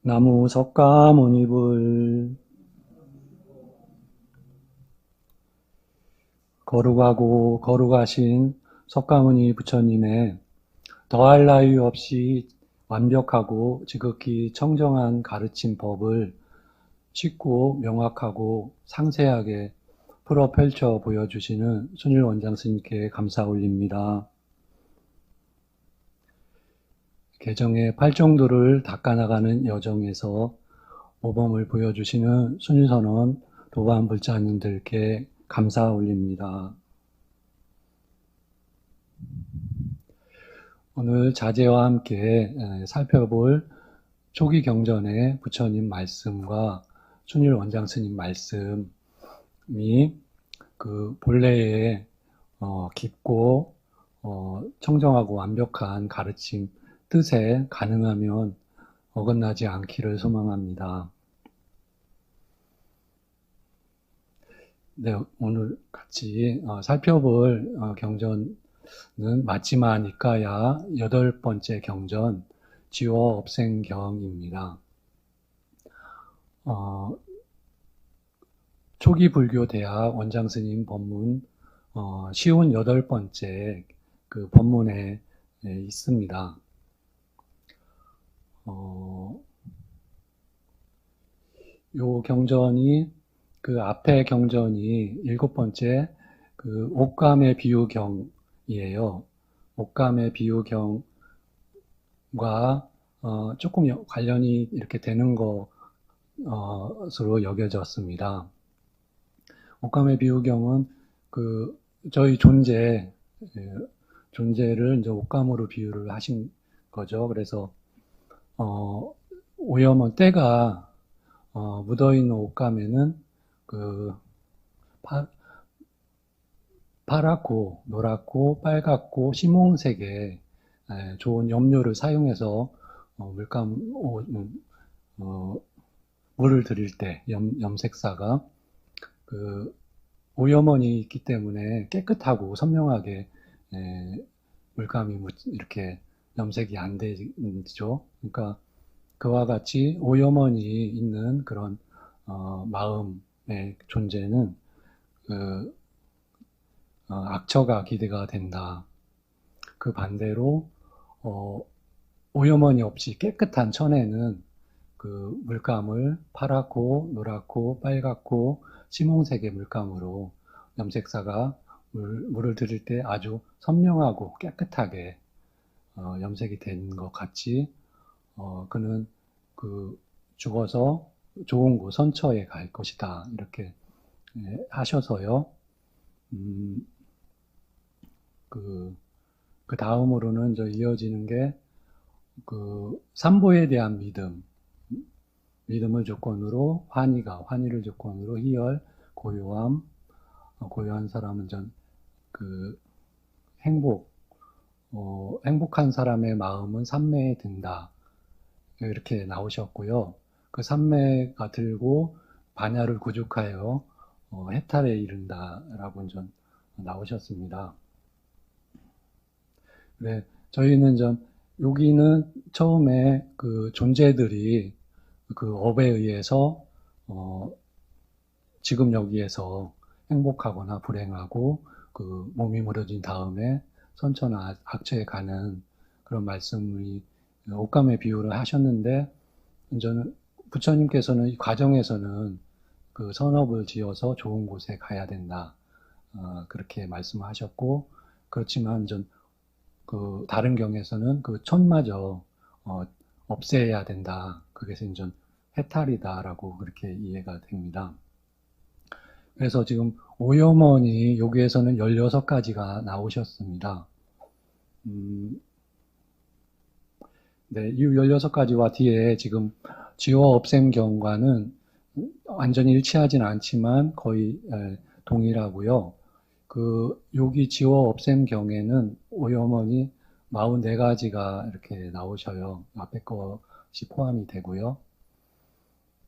나무 석가모니불 거룩하고 거룩하신 석가모니 부처님의 더할 나위 없이 완벽하고 지극히 청정한 가르침 법을 쉽고 명확하고 상세하게 풀어 펼쳐 보여주시는 순일 원장 스님께 감사 올립니다. 개정의 팔정도를 닦아나가는 여정에서 모범을 보여주시는 순일선원 도반 불자님들께 감사 올립니다. 오늘 자제와 함께 살펴볼 초기 경전의 부처님 말씀과 순일 원장 스님 말씀이 그 본래의 깊고 청정하고 완벽한 가르침 뜻에 가능하면 어긋나지 않기를 소망합니다. 네, 오늘 같이 살펴볼 경전은 마지막 니까야 8번째 경전 지워 업생경입니다. 초기 불교 대학 원장 스님 법문 쉬운 8번째 그 법문에 있습니다. 요 경전이 그 앞에 경전이 7번째 그 옥감의 비유경이에요. 옥감의 비유경과 조금 관련이 이렇게 되는 것으로 여겨졌습니다. 옥감의 비유경은 그 저희 존재를 이제 옥감으로 비유를 하신 거죠. 그래서 오염은 때가 묻어있는 옥감에는 그 파랗고 노랗고 빨갛고 시몽색의 좋은 염료를 사용해서 물을 들일 때 염색사가 그 오염원이 있기 때문에 깨끗하고 선명하게 물감이 이렇게 염색이 안 되죠. 그러니까 그와 같이 오염원이 있는 그런 마음의 존재는 악처가 기대가 된다. 그 반대로 오염원이 없이 깨끗한 천에는 그 물감을 파랗고 노랗고 빨갛고 시몽색의 물감으로 염색사가 물을 들일 때 아주 선명하고 깨끗하게 염색이 된 것 같이 그는 그 죽어서 좋은 곳 선처에 갈 것이다 이렇게 하셔서요. 그 다음으로는 이어지는 게 그 삼보에 대한 믿음을 조건으로 환희를 조건으로 희열, 고요함, 고요한 사람은 그 행복한 사람의 마음은 삼매에 든다. 이렇게 나오셨고요. 그 삼매가 들고 반야를 구족하여 해탈에 이른다라고 나오셨습니다. 네, 저희는 여기는 처음에 그 존재들이 그 업에 의해서 지금 여기에서 행복하거나 불행하고 그 몸이 무너진 다음에 선처나 악처에 가는 그런 말씀이 옥감의 비유를 하셨는데 저는 부처님께서는 이 과정에서는 그 선업을 지어서 좋은 곳에 가야 된다 그렇게 말씀하셨고 그렇지만 그 다른 경에서는 그 천마저 없애야 된다. 그것이 해탈이다라고 그렇게 이해가 됩니다. 그래서 지금 오염원이 여기에서는 16가지가 나오셨습니다. 네, 이 16가지와 뒤에 지금 지워 없앰 경과는 완전히 일치하진 않지만 거의 동일하고요. 여기 지워 없앰 경에는 오염원이 44가지가 이렇게 나오셔요. 앞에 것이 포함이 되고요.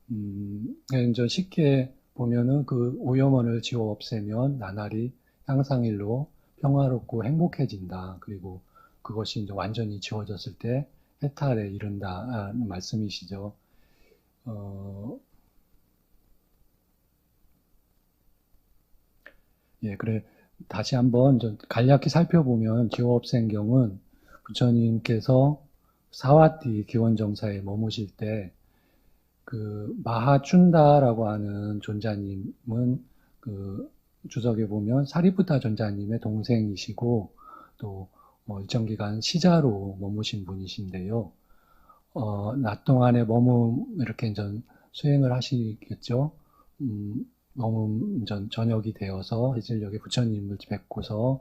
이제 쉽게 보면은 그 오염원을 지워 없애면 나날이 향상일로 평화롭고 행복해진다. 그리고 그것이 이제 완전히 지워졌을 때 해탈에 이른다는 말씀이시죠. 예, 그래. 다시 한번 좀 간략히 살펴보면 지호업생경은 부처님께서 사와띠 기원정사에 머무실 때 그 마하춘다라고 하는 존자님은 그 주석에 보면 사리푸타 존자님의 동생이시고 또 일정 기간 시자로 머무신 분이신데요. 낮 동안에 머문 이렇게 이제 수행을 하시겠죠. 머문 저녁이 되어서 해질녘에 부처님을 뵙고서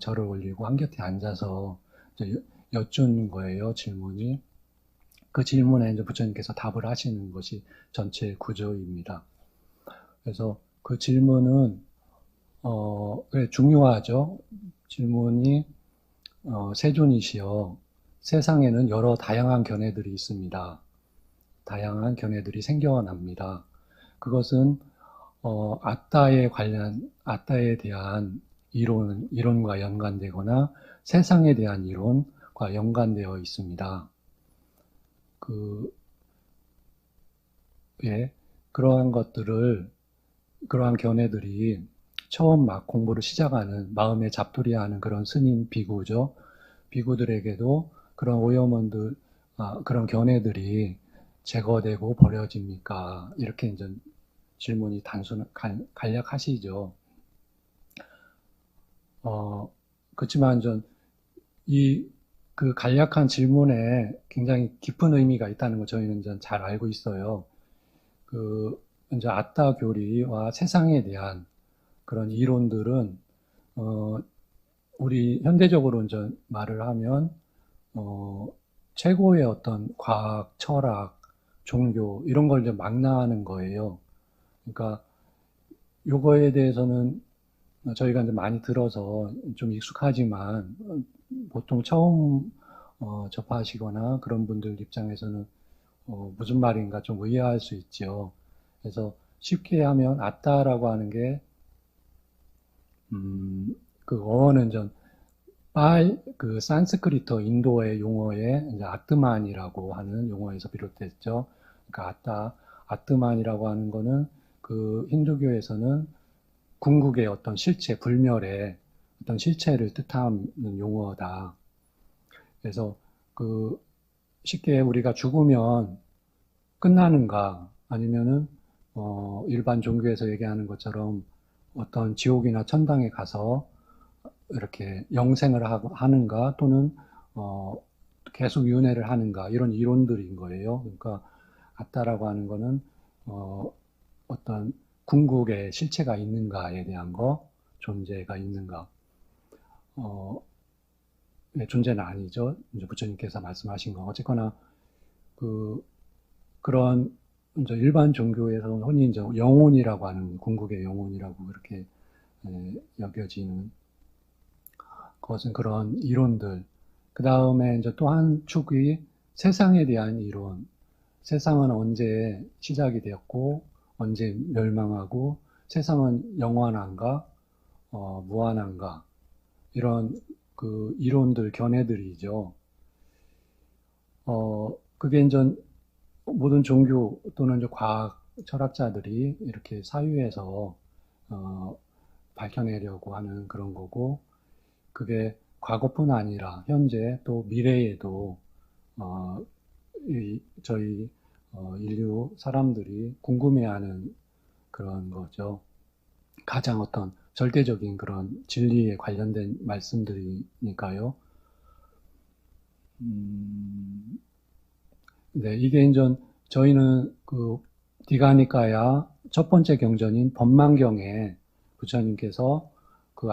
절을 올리고 한곁에 앉아서 여쭌 거예요, 질문이. 그 질문에 이제 부처님께서 답을 하시는 것이 전체 구조입니다. 그래서 그 질문은 그래, 중요하죠. 질문이 세존이시여, 세상에는 여러 다양한 견해들이 있습니다. 다양한 견해들이 생겨납니다. 그것은 아따에 대한 이론과 연관되거나 세상에 대한 이론과 연관되어 있습니다. 예, 그러한 견해들이 처음 막 공부를 시작하는 마음에 잡두리하는 그런 스님 비구죠. 비구들에게도 그런 오염원들, 그런 견해들이 제거되고 버려집니까? 이렇게 이제 질문이 간략하시죠. 그렇지만 그 간략한 질문에 굉장히 깊은 의미가 있다는 걸 저희는 이제 잘 알고 있어요. 이제 아따 교리와 세상에 대한 그런 이론들은, 우리 현대적으로 이제 말을 하면, 최고의 어떤 과학, 철학, 종교, 이런 걸 이제 망라하는 거예요. 그러니까, 요거에 대해서는 저희가 이제 많이 들어서 좀 익숙하지만, 보통 처음 접하시거나 그런 분들 입장에서는 무슨 말인가 좀 의아할 수 있죠. 그래서 쉽게 하면 아따라고 하는 게 그 어원은 그 산스크리트 인도의 용어에 이제 아트만이라고 하는 용어에서 비롯됐죠. 그러니까 아트만이라고 하는 거는 그 힌두교에서는 궁극의 어떤 실체, 불멸의 어떤 실체를 뜻하는 용어다. 그래서 쉽게 우리가 죽으면 끝나는가, 아니면은 일반 종교에서 얘기하는 것처럼 어떤 지옥이나 천당에 가서 이렇게 영생을 하는가, 또는 계속 윤회를 하는가, 이런 이론들인 거예요. 그러니까 아따라고 하는 거는 어떤 궁극의 실체가 있는가에 대한 거, 존재가 있는가. 네, 존재는 아니죠. 이제 부처님께서 말씀하신 거. 어쨌거나 그런 이제 일반 종교에서는 흔히 이제 영혼이라고 하는, 궁극의 영혼이라고 그렇게 여겨지는 것은 그런 이론들. 그 다음에 이제 또 한 축이 세상에 대한 이론. 세상은 언제 시작이 되었고 언제 멸망하고, 세상은 영원한가, 무한한가, 이런 그 이론들, 견해들이죠. 그게 이제 모든 종교 또는 이제 과학 철학자들이 이렇게 사유해서 밝혀내려고 하는 그런 거고, 그게 과거뿐 아니라 현재 또 미래에도 저희 인류 사람들이 궁금해하는 그런 거죠. 가장 어떤 절대적인 그런 진리에 관련된 말씀들이니까요. 네, 이게 이제 저희는 그 디가니까야 첫 번째 경전인 법망경에 부처님께서 그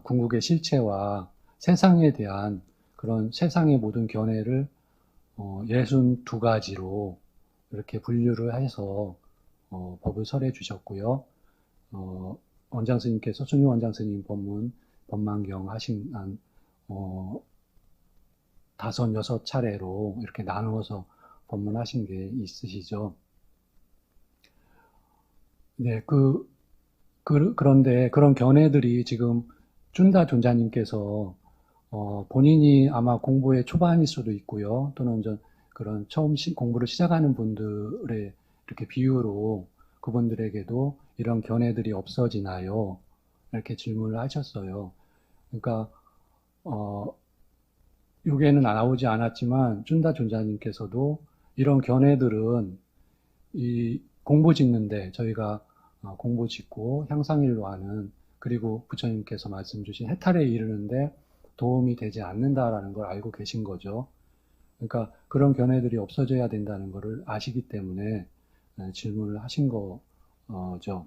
궁극의 실체와 세상에 대한 그런 세상의 모든 견해를 62가지로 이렇게 분류를 해서 법을 설해 주셨고요. 원장 스님께서 순위 원장 스님 법망경 하신 한 5, 6차례로 이렇게 나누어서 법문하신 게 있으시죠. 네, 그런데 그런 견해들이 지금 쭌다 존자님께서 본인이 아마 공부의 초반일 수도 있고요. 또는 그런 처음 공부를 시작하는 분들의 이렇게 비유로 그분들에게도 이런 견해들이 없어지나요? 이렇게 질문을 하셨어요. 그러니까 여기에는 나오지 않았지만 쭌다 존자님께서도 이런 견해들은 이 공부 짓는데 저희가 공부 짓고 향상일로 하는, 그리고 부처님께서 말씀 주신 해탈에 이르는데 도움이 되지 않는다라는 걸 알고 계신 거죠. 그러니까 그런 견해들이 없어져야 된다는 것을 아시기 때문에 질문을 하신 거죠.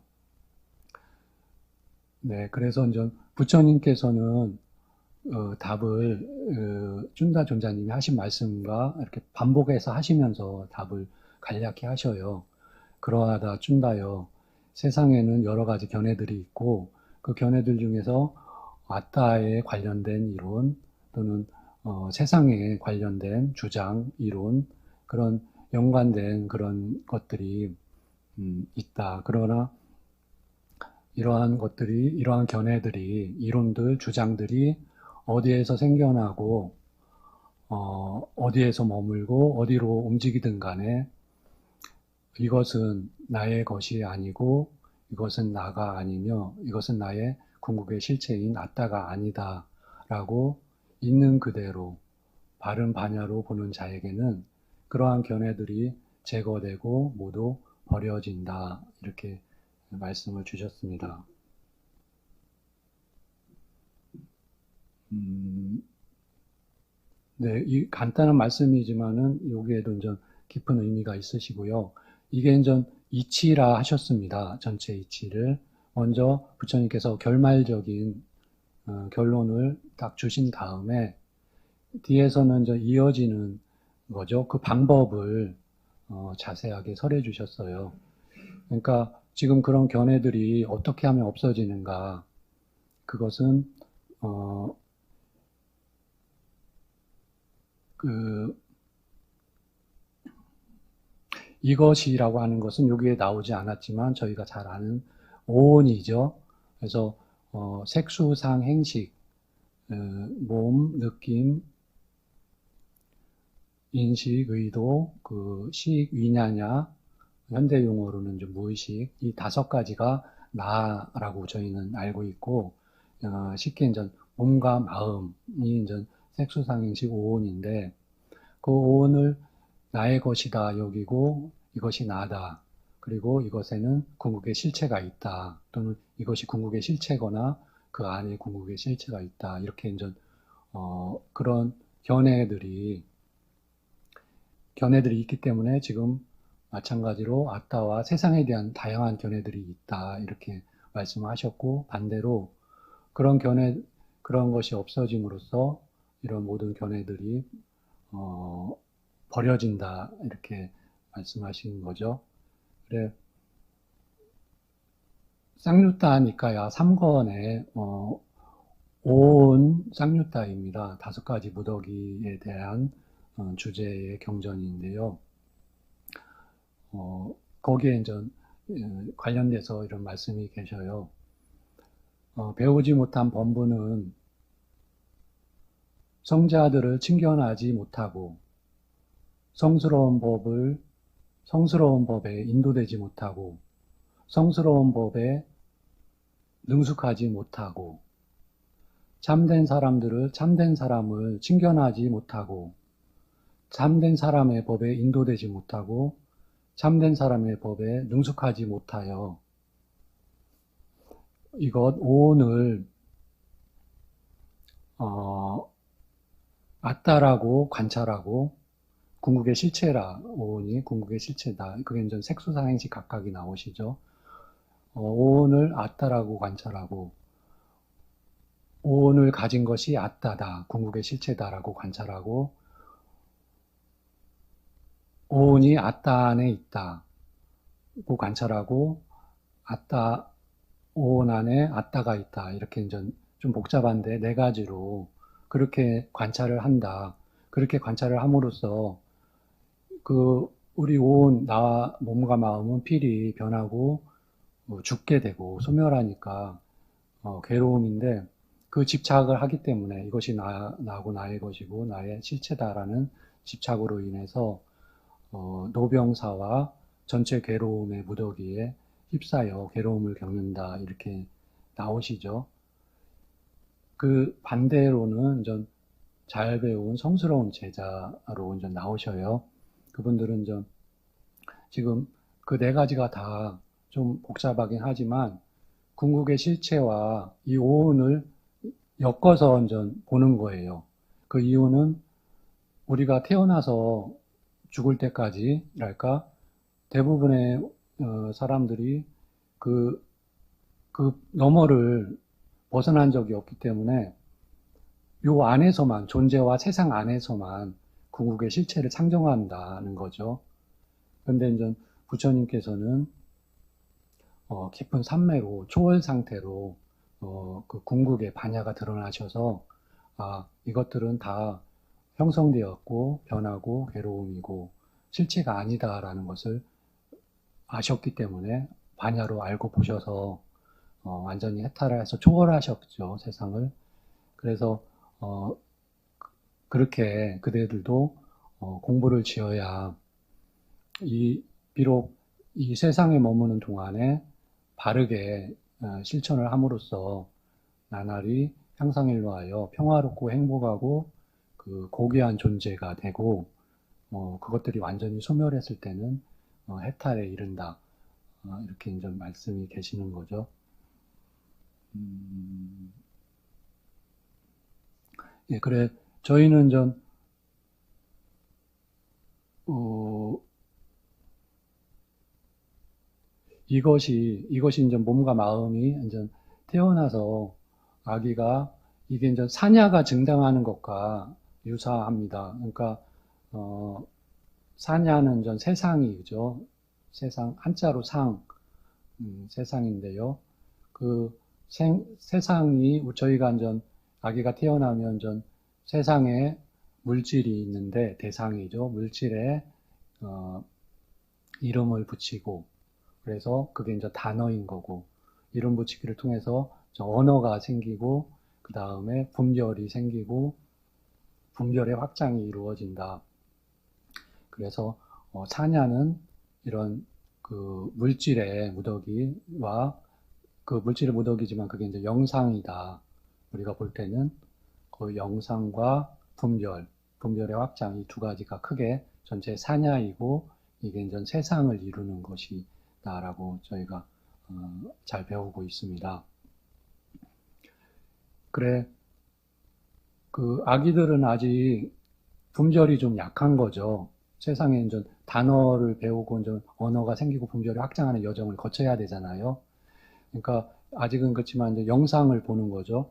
네, 그래서 이제 부처님께서는 답을 쭌다 존자님이 하신 말씀과 이렇게 반복해서 하시면서 답을 간략히 하셔요. 그러하다 쭌다여, 세상에는 여러 가지 견해들이 있고 그 견해들 중에서 아따에 관련된 이론 또는 세상에 관련된 주장, 이론, 그런 연관된 그런 것들이 있다. 그러나 이러한 견해들이, 이론들, 주장들이 어디에서 생겨나고 어디에서 머물고 어디로 움직이든 간에 이것은 나의 것이 아니고 이것은 나가 아니며 이것은 나의 궁극의 실체인 아따가 아니다 라고 있는 그대로 바른 반야로 보는 자에게는 그러한 견해들이 제거되고 모두 버려진다, 이렇게 말씀을 주셨습니다. 네, 이 간단한 말씀이지만은 여기에도 이제 깊은 의미가 있으시고요. 이게 이제 이치라 하셨습니다. 전체 이치를. 먼저 부처님께서 결말적인 결론을 딱 주신 다음에 뒤에서는 이제 이어지는 거죠. 그 방법을 자세하게 설해 주셨어요. 그러니까 지금 그런 견해들이 어떻게 하면 없어지는가? 그것은 이것이라고 하는 것은 여기에 나오지 않았지만 저희가 잘 아는 오온이죠. 그래서 색수상 행식, 몸, 느낌, 인식, 의도, 그 식, 위냐냐, 현대 용어로는 좀 무의식, 이 5가지가 나라고 저희는 알고 있고, 쉽게 이제 몸과 마음이 이제 색수상행식 오온인데, 그 오온을 나의 것이다 여기고 이것이 나다. 그리고 이것에는 궁극의 실체가 있다. 또는 이것이 궁극의 실체거나 그 안에 궁극의 실체가 있다. 이렇게 이제 그런 견해들이 있기 때문에 지금 마찬가지로 아따와 세상에 대한 다양한 견해들이 있다. 이렇게 말씀하셨고, 반대로 그런 것이 없어짐으로써 이런 모든 견해들이 버려진다. 이렇게 말씀하신 거죠. 그래, 쌍유따 니까야 3권에 온 쌍유따입니다. 5가지 무더기에 대한 주제의 경전인데요. 거기에 이제 관련돼서 이런 말씀이 계셔요. 배우지 못한 범부는 성자들을 친견하지 못하고 성스러운 법에 인도되지 못하고 성스러운 법에 능숙하지 못하고 참된 사람을 친견하지 못하고 참된 사람의 법에 인도되지 못하고 참된 사람의 법에 능숙하지 못하여 이것 오온을 아따라고 관찰하고 궁극의 실체라, 오온이 궁극의 실체다. 그게 이제 색수사행식 각각이 나오시죠. 오온을 아따라고 관찰하고 오온을 가진 것이 아따다, 궁극의 실체다라고 관찰하고 오온이 아따 안에 있다고 관찰하고 아따, 오온 안에 아따가 있다. 이렇게 이제 좀 복잡한데 4가지로 그렇게 관찰을 한다. 그렇게 관찰을 함으로써 우리 온, 나와 몸과 마음은 필히 변하고 죽게 되고 소멸하니까 괴로움인데 그 집착을 하기 때문에 이것이 나고 나의 것이고 나의 실체다라는 집착으로 인해서 노병사와 전체 괴로움의 무더기에 휩싸여 괴로움을 겪는다 이렇게 나오시죠. 그 반대로는 좀 잘 배운 성스러운 제자로 이제 나오셔요. 그분들은 좀 지금 그 네 가지가 다 좀 복잡하긴 하지만 궁극의 실체와 이 오운을 엮어서 이제 보는 거예요. 그 이유는 우리가 태어나서 죽을 때까지랄까 대부분의 사람들이 그, 그 너머를 벗어난 적이 없기 때문에 요 안에서만, 존재와 세상 안에서만 궁극의 실체를 상정한다는 거죠. 그런데 이제 부처님께서는 깊은 산매로, 초월 상태로 그 궁극의 반야가 드러나셔서 이것들은 다 형성되었고 변하고 괴로움이고 실체가 아니다라는 것을 아셨기 때문에 반야로 알고 보셔서 완전히 해탈을 해서 초월하셨죠, 세상을. 그래서 그렇게 그대들도 공부를 지어야 비록 이 세상에 머무는 동안에 바르게 실천을 함으로써 나날이 향상일로하여 평화롭고 행복하고 그 고귀한 존재가 되고 그것들이 완전히 소멸했을 때는 해탈에 이른다. 이렇게 이제 말씀이 계시는 거죠. 예, 그래 저희는 좀 이것이 이제 몸과 마음이 이제 태어나서 아기가 이게 이제 사냐가 증당하는 것과 유사합니다. 그러니까 사냐는 전 세상이죠. 세상 한자로 세상인데요. 그 세상이 저희가 이제 아기가 태어나면 전 세상에 물질이 있는데 대상이죠. 물질에 이름을 붙이고 그래서 그게 이제 단어인 거고 이름 붙이기를 통해서 언어가 생기고 그 다음에 분별이 생기고 분별의 확장이 이루어진다. 그래서 사냐는 이런 그 물질의 무더기와 그 물질의 무더기지만 그게 이제 영상이다. 우리가 볼 때는 그 영상과 분별의 확장 이 두 가지가 크게 전체 사냐이고 이게 이제 세상을 이루는 것이다라고 저희가 잘 배우고 있습니다. 그래 그 아기들은 아직 분별이 좀 약한 거죠. 세상에 이제 단어를 배우고 이제 언어가 생기고 분별이 확장하는 여정을 거쳐야 되잖아요. 그러니까 아직은 그렇지만 이제 영상을 보는 거죠.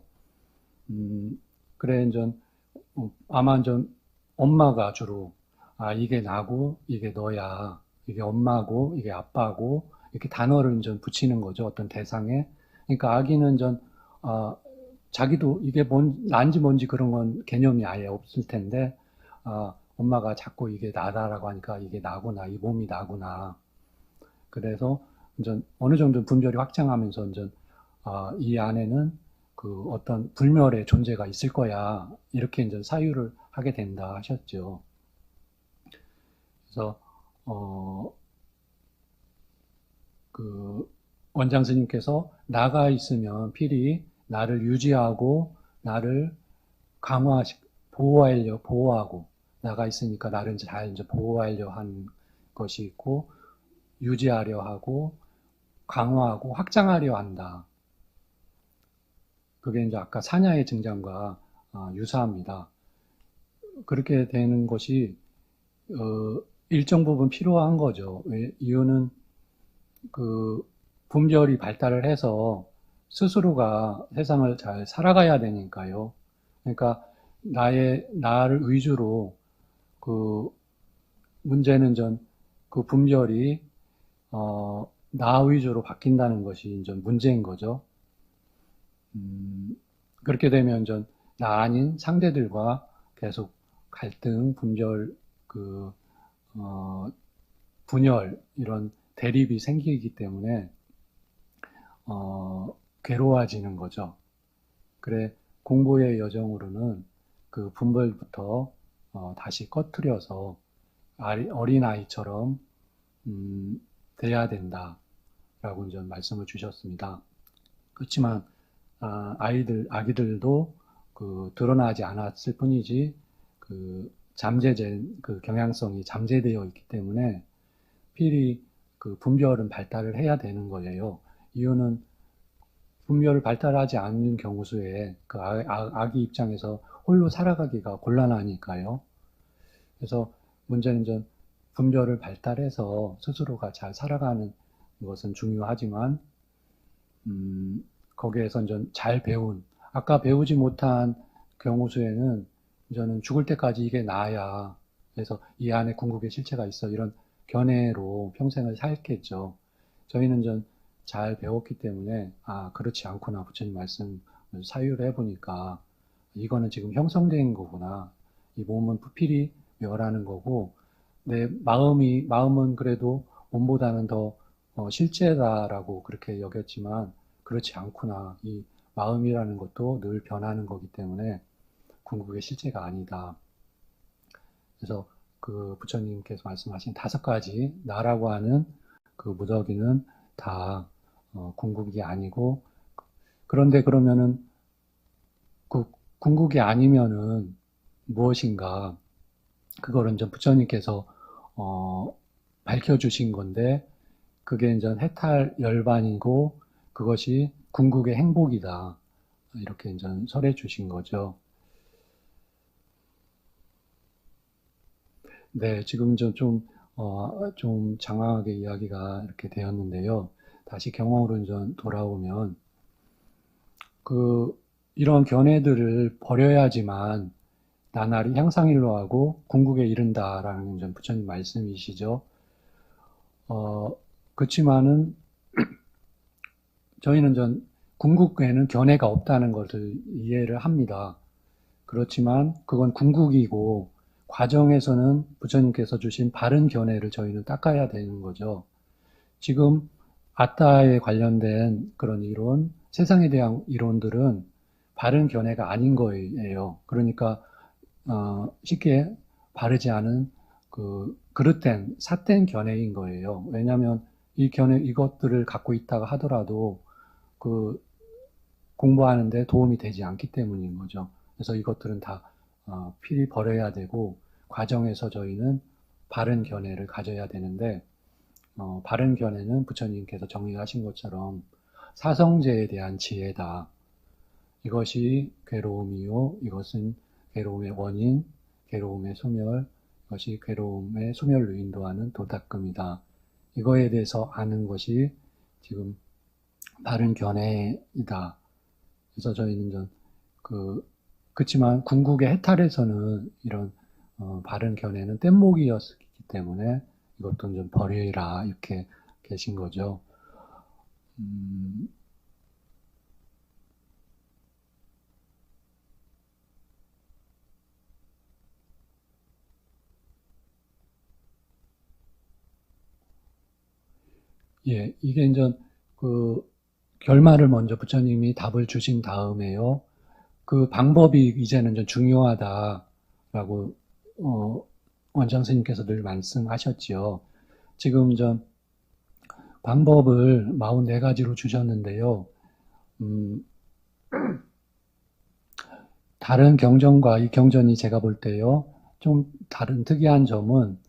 그래 이제 아마 이제 엄마가 주로 이게 나고 이게 너야, 이게 엄마고 이게 아빠고 이렇게 단어를 이제 붙이는 거죠. 어떤 대상에. 그러니까 아기는 전 자기도 이게 난지 뭔지 그런 건 개념이 아예 없을 텐데 엄마가 자꾸 이게 나다라고 하니까 이게 나구나, 이 몸이 나구나. 그래서 이제 어느 정도 분별이 확장하면서 이제 이 안에는 그 어떤 불멸의 존재가 있을 거야. 이렇게 이제 사유를 하게 된다 하셨죠. 그래서 그 원장 스님께서 나가 있으면 필히 나를 유지하고 나를 보호하고 나가 있으니까 나를 잘 이제 보호하려 한 것이 있고 유지하려 하고 강화하고 확장하려 한다. 그게 이제 아까 사냐의 증장과 유사합니다. 그렇게 되는 것이 일정 부분 필요한 거죠. 이유는 그 분별이 발달을 해서 스스로가 세상을 잘 살아가야 되니까요. 그러니까 나를 위주로 그 문제는 그 분별이 나 위주로 바뀐다는 것이 이제 문제인 거죠. 그렇게 되면 나 아닌 상대들과 계속 갈등, 분별, 분열 이런 대립이 생기기 때문에 괴로워지는 거죠. 그래 공부의 여정으로는 그 분별부터 다시 꺼트려서 어린아이처럼 돼야 된다라고 이제 말씀을 주셨습니다. 그렇지만 아기들도 드러나지 않았을 뿐이지 잠재된 경향성이 잠재되어 있기 때문에 필히 분별은 발달을 해야 되는 거예요. 이유는 분별을 발달하지 않는 경우 수에 아기 입장에서 홀로 살아가기가 곤란하니까요. 그래서 문제는 이제 분별을 발달해서 스스로가 잘 살아가는 것은 중요하지만 거기에서 이제 잘 배운, 아까 배우지 못한 경우 수에는 저는 죽을 때까지 이게 나야. 그래서 이 안에 궁극의 실체가 있어. 이런 견해로 평생을 살겠죠. 저희는 좀 잘 배웠기 때문에 그렇지 않구나. 부처님 말씀 사유를 해보니까 이거는 지금 형성된 거구나. 이 몸은 부필히 멸하는 거고 내 마음은 그래도 몸보다는 더 실제다라고 그렇게 여겼지만 그렇지 않구나. 이 마음이라는 것도 늘 변하는 거기 때문에 궁극의 실체가 아니다. 그래서 부처님께서 말씀하신 5가지 나라고 하는 무더기는 다 궁극이 아니고, 그런데 그러면은 궁극이 아니면은 무엇인가? 그거를 이제 부처님께서 밝혀주신 건데, 그게 이제 해탈 열반이고 그것이 궁극의 행복이다. 이렇게 이제 설해 주신 거죠. 네, 지금 좀 장황하게 이야기가 이렇게 되었는데요. 다시 경험으로 이제 돌아오면, 이런 견해들을 버려야지만 나날이 향상일로 하고 궁극에 이른다라는 좀 부처님 말씀이시죠. 그렇지만은 저희는 궁극에는 견해가 없다는 것을 이해를 합니다. 그렇지만 그건 궁극이고 과정에서는 부처님께서 주신 바른 견해를 저희는 닦아야 되는 거죠. 지금 아따에 관련된 그런 이론, 세상에 대한 이론들은 바른 견해가 아닌 거예요. 그러니까 쉽게 바르지 않은 그릇된 삿된 견해인 거예요. 왜냐하면 이것들을 갖고 있다가 하더라도 공부하는데 도움이 되지 않기 때문인 거죠. 그래서 이것들은 다 필히 버려야 되고 과정에서 저희는 바른 견해를 가져야 되는데 바른 견해는 부처님께서 정의하신 것처럼 사성제에 대한 지혜다. 이것이 괴로움이요. 이것은 괴로움의 원인, 괴로움의 소멸, 이것이 괴로움의 소멸로 인도하는 도닦음이다. 이거에 대해서 아는 것이 지금 바른 견해이다. 그래서 저희는 그렇지만 궁극의 해탈에서는 이런 바른 견해는 뗏목이었기 때문에 이것도 좀 버리라 이렇게 계신 거죠. 예, 이게 이제 결말을 먼저 부처님이 답을 주신 다음에요. 방법이 이제는 좀 중요하다라고 원장 스님께서 늘 말씀하셨지요. 지금 방법을 44가지로 주셨는데요. 다른 경전과 이 경전이 제가 볼 때요. 좀 다른 특이한 점은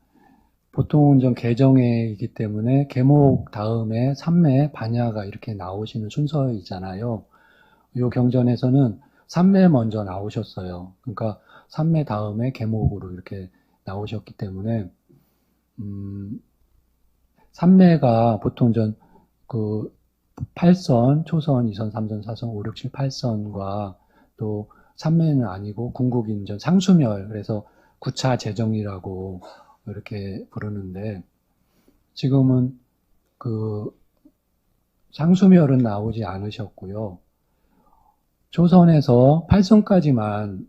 보통은 좀 개정회이기 때문에 계목 다음에 삼매, 반야가 이렇게 나오시는 순서이잖아요. 이 경전에서는 삼매 먼저 나오셨어요. 그러니까 삼매 다음에 계목으로 이렇게 나오셨기 때문에 삼매가 보통 8선, 초선, 2선, 3선, 4선, 5, 6, 7, 8선과 또 삼매는 아니고 궁극인 상수멸, 그래서 구차 재정이라고 이렇게 부르는데 지금은 상수멸은 나오지 않으셨고요. 초선에서 8선까지만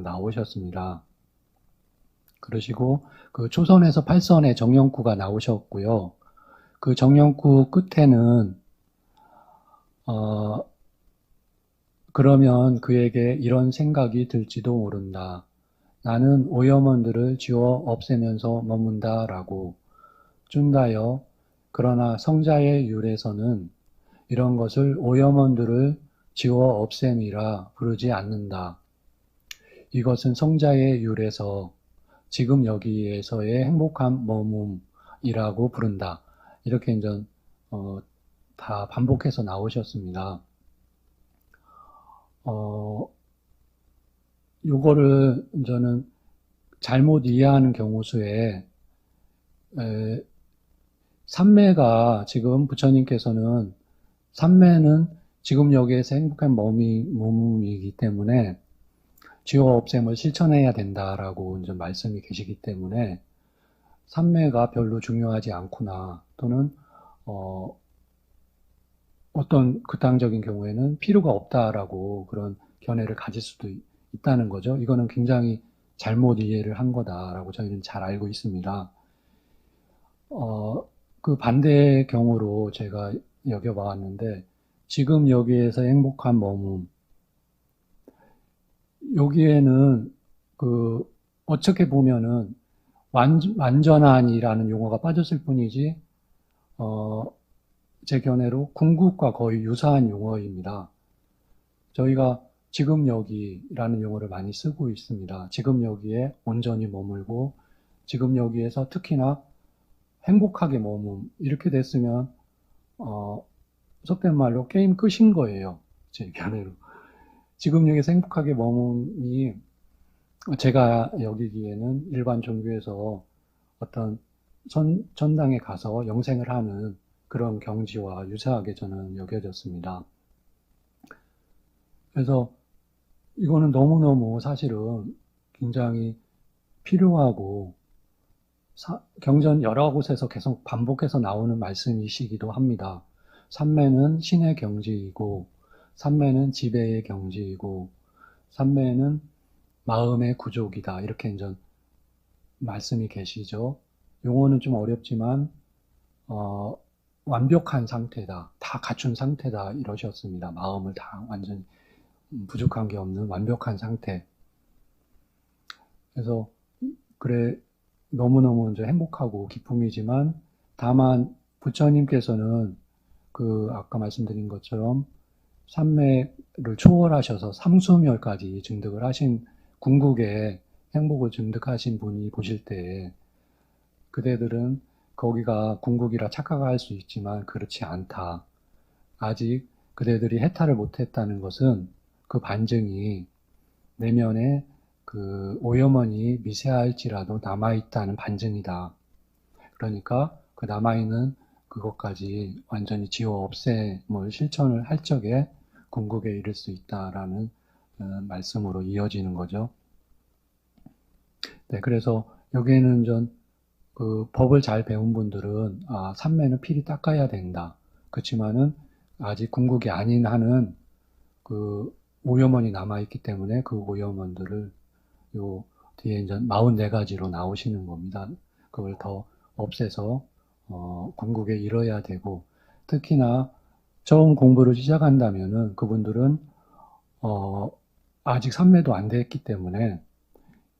나오셨습니다. 그러시고 초선에서 8선에 정령구가 나오셨고요. 그 정령구 끝에는 그러면 그에게 이런 생각이 들지도 모른다. 나는 오염원들을 지워 없애면서 머문다라고 준다여. 그러나 성자의 율에서는 이런 것을 오염원들을 지워 없앰이라 부르지 않는다. 이것은 성자의 율에서 지금 여기에서의 행복한 머뭅이라고 부른다. 이렇게 이제 다 반복해서 나오셨습니다. 요거를 저는 잘못 이해하는 경우 수에 삼매가 지금 부처님께서는 삼매는 지금 여기에서 행복한 머뭅이기 때문에 지워 없앰을 실천해야 된다라고 이제 말씀이 계시기 때문에 삼매가 별로 중요하지 않구나, 또는 어떤 극단적인 경우에는 필요가 없다라고 그런 견해를 가질 수도 있다는 거죠. 이거는 굉장히 잘못 이해를 한 거다라고 저희는 잘 알고 있습니다. 그 반대의 경우로 제가 여겨봤는데, 지금 여기에서 행복한 머뭅, 여기에는 어떻게 보면은 완전한이라는 용어가 빠졌을 뿐이지, 제 견해로 궁극과 거의 유사한 용어입니다. 저희가 지금 여기라는 용어를 많이 쓰고 있습니다. 지금 여기에 온전히 머물고, 지금 여기에서 특히나 행복하게 머뭅, 이렇게 됐으면 속된 말로 게임 끝인 거예요. 제 견해로. 지금 여기서 행복하게 머뭅이 제가 여기기에는 일반 종교에서 어떤 전당에 가서 영생을 하는 그런 경지와 유사하게 저는 여겨졌습니다. 그래서 이거는 너무너무 사실은 굉장히 필요하고 경전 여러 곳에서 계속 반복해서 나오는 말씀이시기도 합니다. 삼매는 신의 경지이고, 삼매는 지배의 경지이고, 삼매는 마음의 구족이다, 이렇게 이제 말씀이 계시죠. 용어는 좀 어렵지만 완벽한 상태다, 다 갖춘 상태다, 이러셨습니다. 마음을 다 완전히 부족한 게 없는 완벽한 상태. 그래서 그래, 너무너무 이제 행복하고 기쁨이지만, 다만 부처님께서는 아까 말씀드린 것처럼 삼매를 초월하셔서 삼수멸까지 증득을 하신, 궁극의 행복을 증득하신 분이 보실 때 그대들은 거기가 궁극이라 착각할 수 있지만 그렇지 않다. 아직 그대들이 해탈을 못했다는 것은 그 반증이 내면에 오염원이 미세할지라도 남아있다는 반증이다. 그러니까 그 남아있는 그것까지 완전히 지워 없앰을 실천을 할 적에 궁극에 이를 수 있다라는 말씀으로 이어지는 거죠. 네, 그래서 여기에는 법을 잘 배운 분들은 삼매는 필히 닦아야 된다. 그렇지만은 아직 궁극이 아닌 한은 오염원이 남아있기 때문에 그 오염원들을 요 뒤에 이제 44가지로 나오시는 겁니다. 그걸 더 없애서 궁극에 이뤄야 되고, 특히나 처음 공부를 시작한다면은 그분들은 아직 삼매도 안 됐기 때문에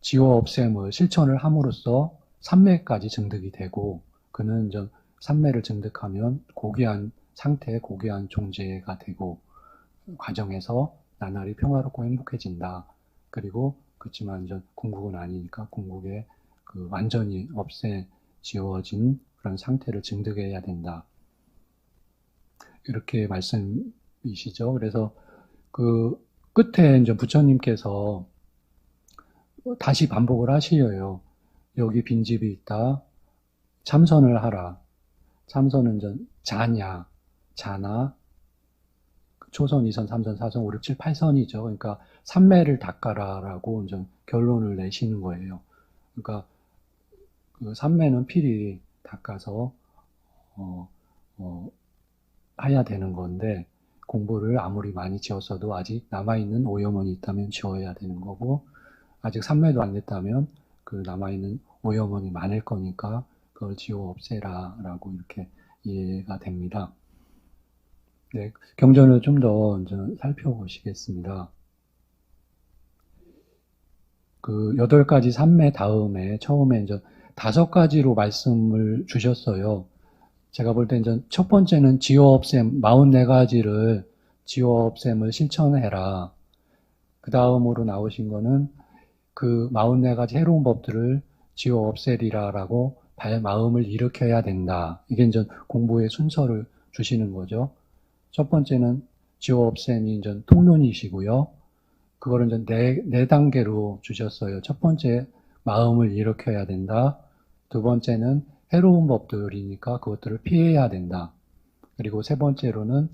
지워 없앰을 실천을 함으로써 삼매까지 증득이 되고, 그는 이제 삼매를 증득하면 고귀한 상태, 고귀한 존재가 되고, 과정에서 나날이 평화롭고 행복해진다. 그리고 그렇지만 이제 궁극은 아니니까 궁극에 완전히 지워진 그런 상태를 증득해야 된다. 이렇게 말씀이시죠. 그래서 끝에 이제 부처님께서 다시 반복을 하시어요. 여기 빈집이 있다. 참선을 하라. 참선은 이제 자나, 초선, 2선, 3선, 4선, 5, 6, 7, 8선이죠. 그러니까 삼매를 닦아라라고 이제 결론을 내시는 거예요. 그러니까 삼매는 필히 닦아서 해야 되는 건데, 공부를 아무리 많이 지었어도 아직 남아있는 오염원이 있다면 지워야 되는 거고, 아직 삼매도 안 됐다면 남아있는 오염원이 많을 거니까 그걸 지워 없애라라고 이렇게 이해가 됩니다. 네, 경전을 좀 더 살펴보시겠습니다. 그 8가지 산매 다음에 처음에 이제 5가지로 말씀을 주셨어요. 제가 볼 때 이제 첫 번째는 지어 없앰 44가지를 지어 없앰을 실천해라. 그 다음으로 나오신 거는 그 44가지 해로운 법들을 지어 없애리라라고 마음을 일으켜야 된다. 이게 이제 공부의 순서를 주시는 거죠. 첫 번째는 지어 없앰이 이제 통론이시고요. 그거를 이제 네 단계로 주셨어요. 첫 번째, 마음을 일으켜야 된다. 두 번째는 해로운 법들이니까 그것들을 피해야 된다. 그리고 세 번째로는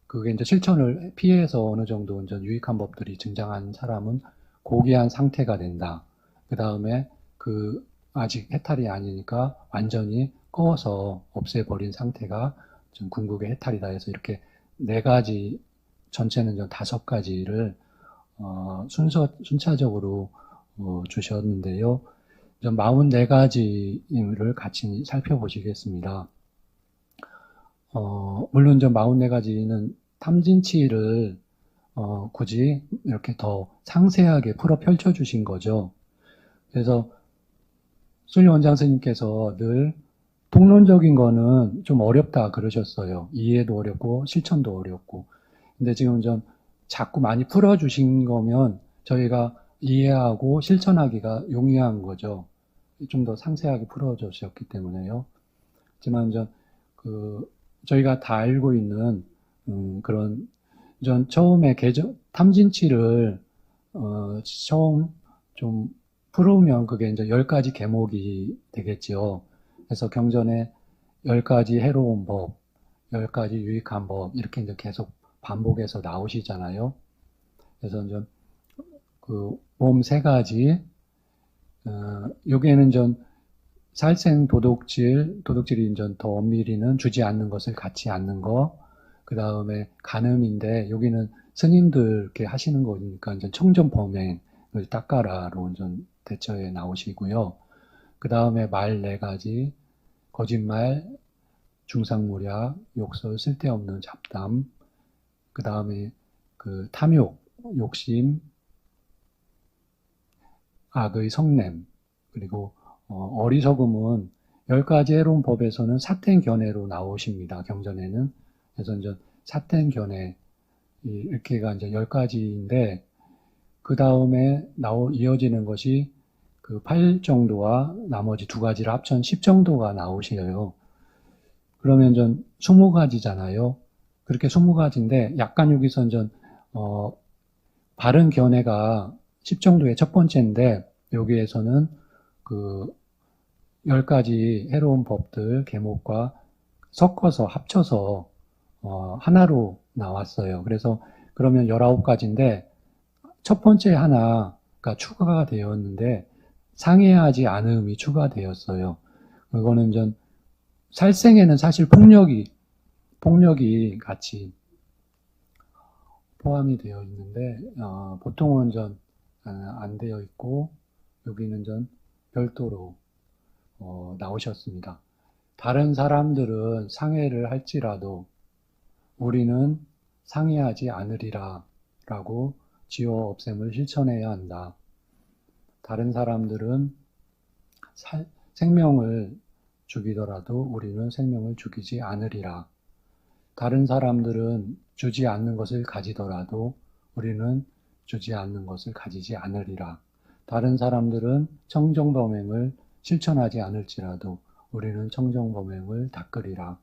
그게 이제 실천을 피해서 어느 정도 이제 유익한 법들이 증장한 사람은 고귀한 상태가 된다. 그 다음에 그 아직 해탈이 아니니까 완전히 꺼서 없애버린 상태가 좀 궁극의 해탈이다 해서 이렇게 4가지, 전체는 좀 5가지를 순차적으로 주셨는데요. 44가지를 같이 살펴보시겠습니다. 물론 44가지는 탐진치를 굳이 이렇게 더 상세하게 풀어 펼쳐주신 거죠. 그래서 순리 원장 스님께서 늘 통론적인 거는 좀 어렵다 그러셨어요. 이해도 어렵고 실천도 어렵고. 근데 지금 좀 자꾸 많이 풀어주신 거면 저희가 이해하고 실천하기가 용이한 거죠. 좀 더 상세하게 풀어주셨기 때문에요. 하지만 저희가 다 알고 있는 그런 처음에 탐진치를 처음 좀 풀으면 그게 이제 10가지 계목이 되겠죠. 그래서 경전에 10가지 해로운 법, 10가지 유익한 법 이렇게 이제 계속 반복해서 나오시잖아요. 그래서 이제 몸 3가지, 여기에는 살생 도둑질이 이제 더 엄밀히는 주지 않는 것을 갖지 않는 거, 그 다음에 간음인데 여기는 스님들께 하시는 거니까 이제 청정 범행을 닦아라로 대처에 나오시고요. 그 다음에 말 4가지, 거짓말, 중상무략, 욕설, 쓸데없는 잡담, 그 다음에 탐욕, 욕심, 악의 성냄, 그리고 어리석음은 10가지 해로운 법에서는 사텐견해로 나오십니다. 경전에는. 그래서 이제 사텐견해 이렇게가 이제 10가지인데 그 다음에 이어지는 것이 그 8 정도와 나머지 2가지를 합천 10 정도가 나오셔요. 그러면 20가지잖아요. 그렇게 20가지인데 약간 여기서 바른 견해가 10 정도의 첫 번째인데 여기에서는 10가지 해로운 법들 계목과 섞어서 합쳐서 하나로 나왔어요. 그래서 그러면 19가지인데 첫 번째 하나가 추가가 되었는데 상해하지 않음이 추가되었어요. 그거는 살생에는 사실 폭력이 같이 포함이 되어 있는데 보통은 안 되어 있고 여기는 별도로 나오셨습니다. 다른 사람들은 상해를 할지라도 우리는 상해하지 않으리라 라고 지어 없앰을 실천해야 한다. 다른 사람들은 생명을 죽이더라도 우리는 생명을 죽이지 않으리라. 다른 사람들은 주지 않는 것을 가지더라도 우리는 주지 않는 것을 가지지 않으리라. 다른 사람들은 청정범행을 실천하지 않을지라도 우리는 청정범행을 닦으리라.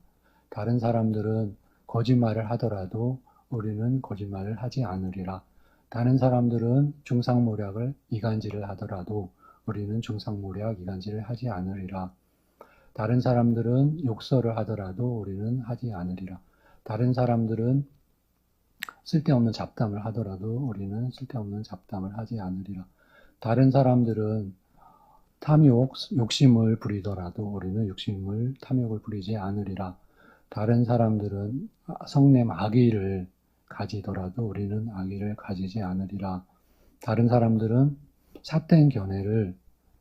다른 사람들은 거짓말을 하더라도 우리는 거짓말을 하지 않으리라. 다른 사람들은 중상모략을 이간질을 하더라도 우리는 중상모략 이간질을 하지 않으리라. 다른 사람들은 욕설을 하더라도 우리는 하지 않으리라. 다른 사람들은 쓸데없는 잡담을 하더라도 우리는 쓸데없는 잡담을 하지 않으리라. 다른 사람들은 탐욕, 욕심을 부리더라도 우리는 탐욕을 부리지 않으리라. 다른 사람들은 성냄, 악의를 가지더라도 우리는 악의를 가지지 않으리라. 다른 사람들은 삿된 견해를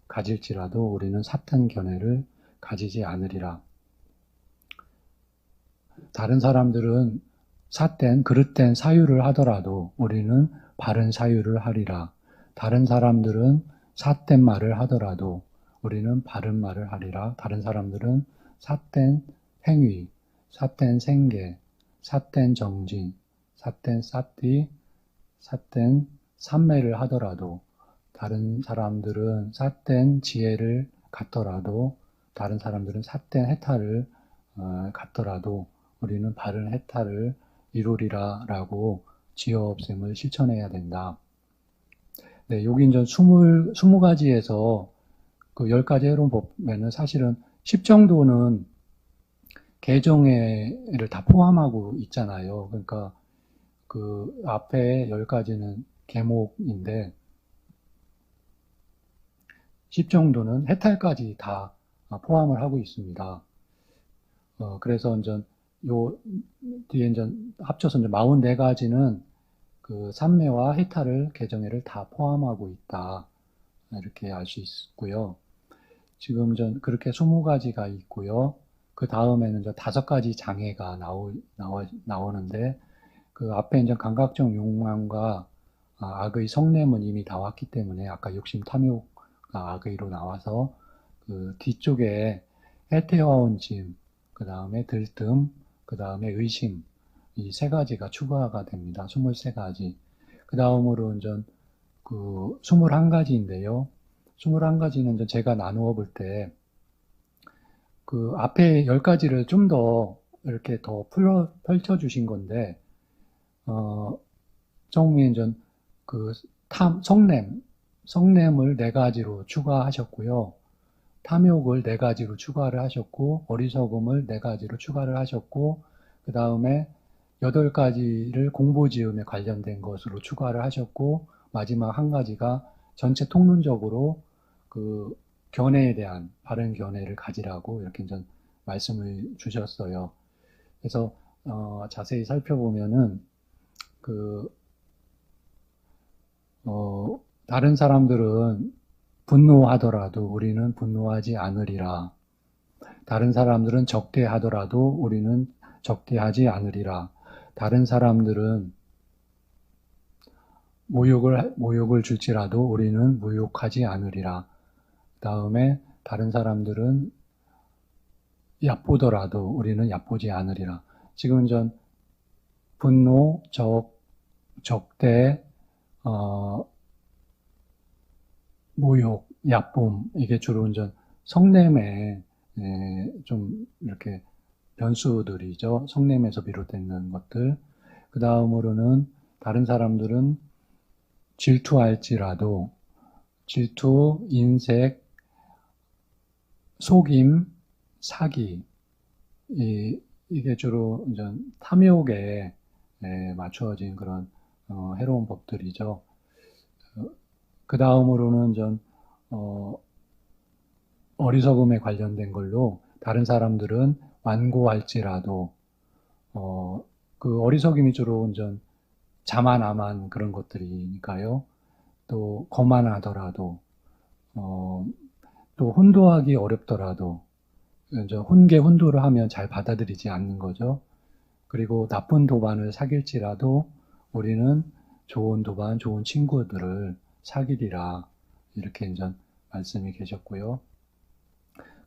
가질지라도 우리는 삿된 견해를 가지지 않으리라. 다른 사람들은 그릇된 사유를 하더라도 우리는 바른 사유를 하리라. 다른 사람들은 삿된 말을 하더라도 우리는 바른 말을 하리라. 다른 사람들은 삿된 행위, 삿된 생계, 삿된 정진, 삿된 삿디, 삿된 삼매를 하더라도 다른 사람들은 삿된 지혜를 갖더라도 다른 사람들은 삿된 해탈을 갖더라도 우리는 바른 해탈을 이루리라 라고 지어 없음을 실천해야 된다. 네, 여기 이제 20가지에서 그 10가지 해로운 법에는 사실은 10 정도는 개정회를 다 포함하고 있잖아요. 그러니까 그 앞에 10가지는 계목인데 10 정도는 해탈까지 다 포함을 하고 있습니다. 그래서 이제 요 뒤에 이제 합쳐서 이제 44가지는 그 삼매와 해탈을 개정회를 다 포함하고 있다. 이렇게 알 수 있고요. 지금 전 그렇게 20가지가 있고요. 그 다음에는 이제 5가지 장애가 나오는데 그 앞에 이제 감각적 욕망과 악의 성냄은 이미 나왔기 때문에 아까 욕심 탐욕 악의로 나와서 그 뒤쪽에 해태화온 짐, 그 다음에 들뜸, 그 다음에 의심 이 3가지가 추가가 됩니다. 23가지. 그 다음으로 이제 그 21가지인데요. 21가지는 이제 제가 나누어 볼 때 그 앞에 10가지를 좀 더 이렇게 더 펼쳐 주신 건데 정미 이제 그 성냄을 4가지로 추가하셨고요. 탐욕을 4가지로 추가를 하셨고, 어리석음을 4가지로 추가를 하셨고, 그 다음에 8가지를 공보지음에 관련된 것으로 추가를 하셨고, 마지막 1가지가 전체 통론적으로 그 견해에 대한 바른 견해를 가지라고 이렇게 이제 말씀을 주셨어요. 그래서 자세히 살펴보면은 그 다른 사람들은 분노하더라도 우리는 분노하지 않으리라. 다른 사람들은 적대하더라도 우리는 적대하지 않으리라. 다른 사람들은 모욕을 줄지라도 우리는 모욕하지 않으리라. 다음에 다른 사람들은 얕보더라도 우리는 얕보지 않으리라. 지금 전 분노, 적대, 모욕, 얕봄 이게 주로 이제 성냄에 좀 이렇게 변수들이죠. 성냄에서 비롯되는 것들. 그 다음으로는 다른 사람들은 질투할지라도 질투, 인색, 속임, 사기 이게 주로 이제 탐욕에 맞추어진 그런 해로운 법들이죠. 그 다음으로는 전 어리석음에 관련된 걸로 다른 사람들은 완고할지라도 그 어리석음이 주로 전 자만아만 그런 것들이니까요. 또 거만하더라도 또 혼도하기 어렵더라도 이제 혼도를 하면 잘 받아들이지 않는 거죠. 그리고 나쁜 도반을 사귈지라도 우리는 좋은 도반, 좋은 친구들을 사귀리라 이렇게 이제 말씀이 계셨고요.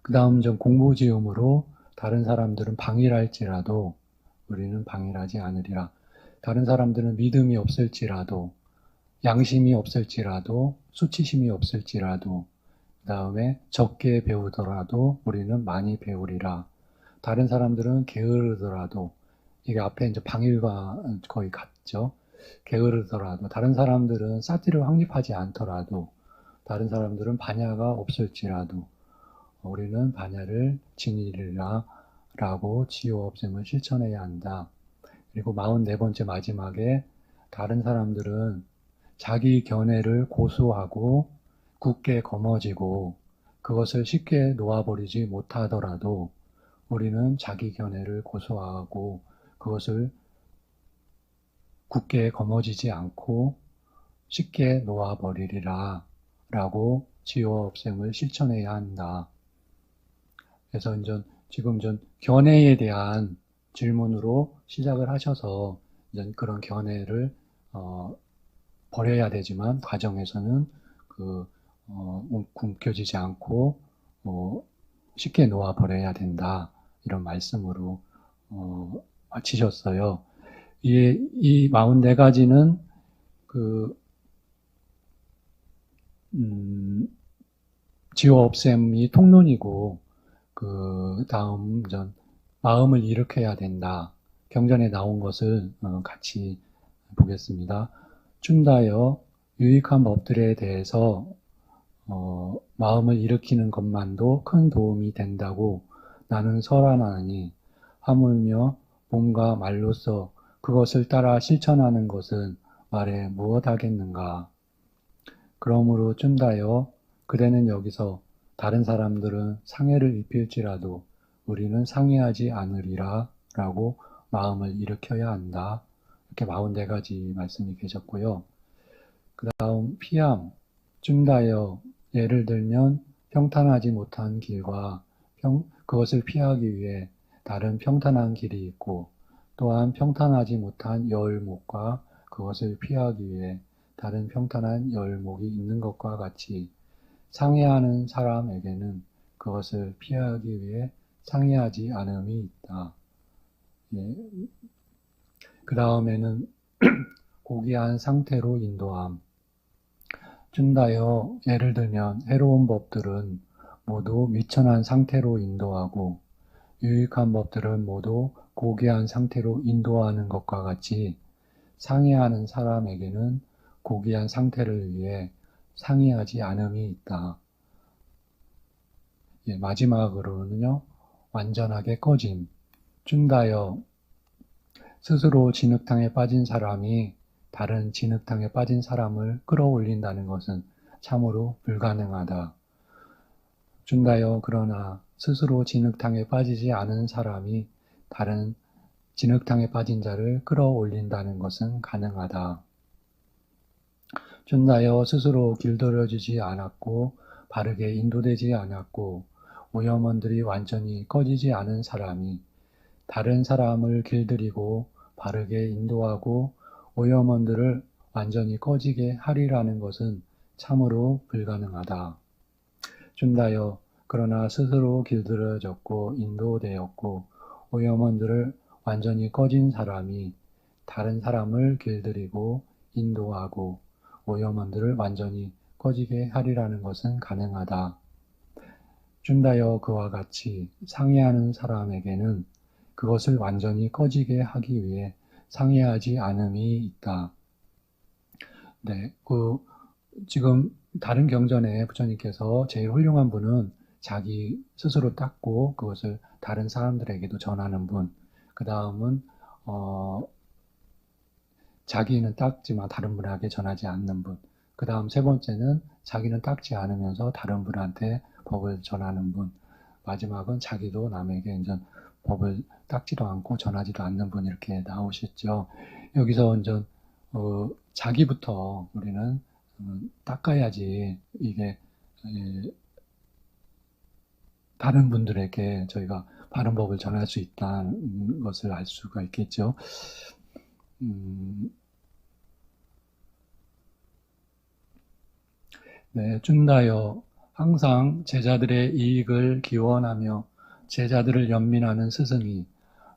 그 다음 좀 공보지음으로 다른 사람들은 방일할지라도 우리는 방일하지 않으리라. 다른 사람들은 믿음이 없을지라도 양심이 없을지라도 수치심이 없을지라도 그 다음에 적게 배우더라도 우리는 많이 배우리라. 다른 사람들은 게으르더라도 이게 앞에 이제 방일과 거의 같죠. 게으르더라도 다른 사람들은 사티를 확립하지 않더라도 다른 사람들은 반야가 없을지라도 우리는 반야를 지니리라 라고 지요 없음을 실천해야 한다. 그리고 44번째 마지막에 다른 사람들은 자기 견해를 고수하고 굳게 거머쥐고 그것을 쉽게 놓아버리지 못하더라도 우리는 자기 견해를 고수하고 그것을 굳게 거머쥐지 않고 쉽게 놓아버리리라 라고 지요 없음을 실천해야 한다. 그래서 이제 지금 전 견해에 대한 질문으로 시작을 하셔서 이제 그런 견해를 버려야 되지만 과정에서는 그 움켜쥐지 않고 쉽게 놓아버려야 된다. 이런 말씀으로 마치셨어요. 이 44가지는 지워 없앰이 통론이고, 다음 마음을 일으켜야 된다. 경전에 나온 것을 같이 보겠습니다. 춘다여 유익한 법들에 대해서 마음을 일으키는 것만도 큰 도움이 된다고 나는 설하나니, 하물며 몸과 말로써 그것을 따라 실천하는 것은 말해 무엇하겠는가. 그러므로 춘다여 그대는 여기서 다른 사람들은 상해를 입힐지라도 우리는 상해하지 않으리라 라고 마음을 일으켜야 한다. 이렇게 44가지 말씀이 계셨고요. 그 다음 피함, 춘다여 예를 들면 평탄하지 못한 길과 그것을 피하기 위해 다른 평탄한 길이 있고, 또한 평탄하지 못한 열목과 그것을 피하기 위해 다른 평탄한 열목이 있는 것과 같이 상해하는 사람에게는 그것을 피하기 위해 상해하지 않음이 있다. 예. 그 다음에는 고귀한 상태로 인도함. 춘다여 예를 들면 해로운 법들은 모두 미천한 상태로 인도하고, 유익한 법들은 모두 고귀한 상태로 인도하는 것과 같이 상해하는 사람에게는 고귀한 상태를 위해 상해하지 않음이 있다. 예, 마지막으로는요, 완전하게 꺼짐. 춘다여 스스로 진흙탕에 빠진 사람이 다른 진흙탕에 빠진 사람을 끌어올린다는 것은 참으로 불가능하다. 춘다여 그러나 스스로 진흙탕에 빠지지 않은 사람이 다른 진흙탕에 빠진 자를 끌어올린다는 것은 가능하다. 춘다여 스스로 길들여지지 않았고 바르게 인도되지 않았고 오염원들이 완전히 꺼지지 않은 사람이 다른 사람을 길들이고 바르게 인도하고 오염원들을 완전히 꺼지게 하리라는 것은 참으로 불가능하다. 춘다여 그러나 스스로 길들여졌고 인도되었고 오염원들을 완전히 꺼진 사람이 다른 사람을 길들이고 인도하고 오염원들을 완전히 꺼지게 하리라는 것은 가능하다. 춘다여 그와 같이 상해하는 사람에게는 그것을 완전히 꺼지게 하기 위해 상해하지 않음이 있다. 네, 지금 다른 경전에 부처님께서 제일 훌륭한 분은 자기 스스로 닦고 그것을 다른 사람들에게도 전하는 분. 그 다음은 자기는 닦지만 다른 분에게 전하지 않는 분. 그 다음 세 번째는 자기는 닦지 않으면서 다른 분한테 법을 전하는 분. 마지막은 자기도 남에게 이제 법을 닦지도 않고 전하지도 않는 분, 이렇게 나오셨죠. 여기서 이제 자기부터 우리는 닦아야지 이게 다른 분들에게 저희가 바른 법을 전할 수 있다는 것을 알 수가 있겠죠. 네, 춘다여 항상 제자들의 이익을 기원하며 제자들을 연민하는 스승이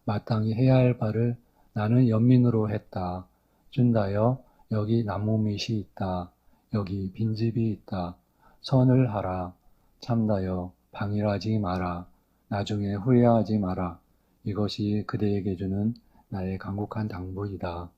마땅히 해야 할 바를 나는 연민으로 했다. 춘다여 여기 나무밑이 있다. 여기 빈집이 있다. 선을 하라. 참다여 방일하지 마라. 나중에 후회하지 마라. 이것이 그대에게 주는 나의 간곡한 당부이다.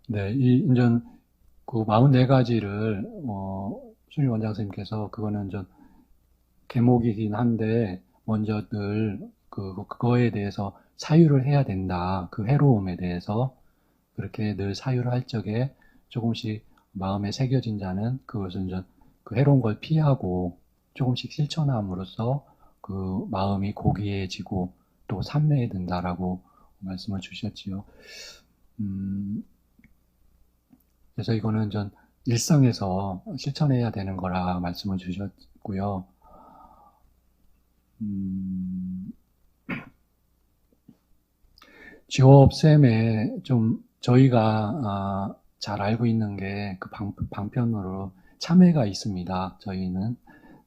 네, 이제 그 44가지를 순위 원장 선생님께서 그거는 좀 계목이긴 한데 먼저 늘 그거에 대해서 사유를 해야 된다. 그 해로움에 대해서 그렇게 늘 사유를 할 적에 조금씩 마음에 새겨진 자는 그것은 이제 그 해로운 걸 피하고 조금씩 실천함으로써 그 마음이 고귀해지고 또 삼매에 든다라고 말씀을 주셨지요. 그래서 이거는 전 일상에서 실천해야 되는 거라 말씀을 주셨고요. 음, 지호흡샘에 좀 저희가 잘 알고 있는 게 그 방편으로 참회가 있습니다.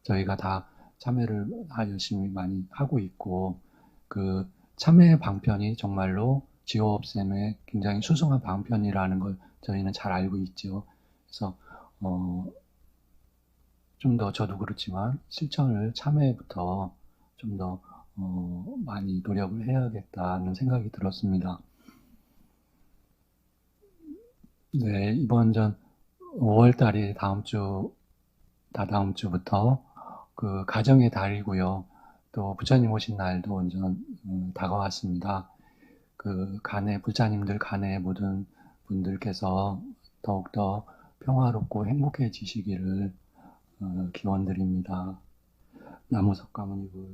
저희가 다 참회를 열심히 많이 하고 있고 그 참회 방편이 정말로 지호흡샘에 굉장히 수승한 방편이라는 걸 저희는 잘 알고 있죠. 그래서 좀 더 저도 그렇지만 실천을 참회부터 좀 더 많이 노력을 해야겠다는 생각이 들었습니다. 네, 이번 전 5월 달이 다다음 주부터 그 가정의 달이고요. 또 부처님 오신 날도 완전 다가왔습니다. 그 부처님들 간의 모든 분들께서 더욱더 평화롭고 행복해지시기를 기원드립니다. 나무석가모니불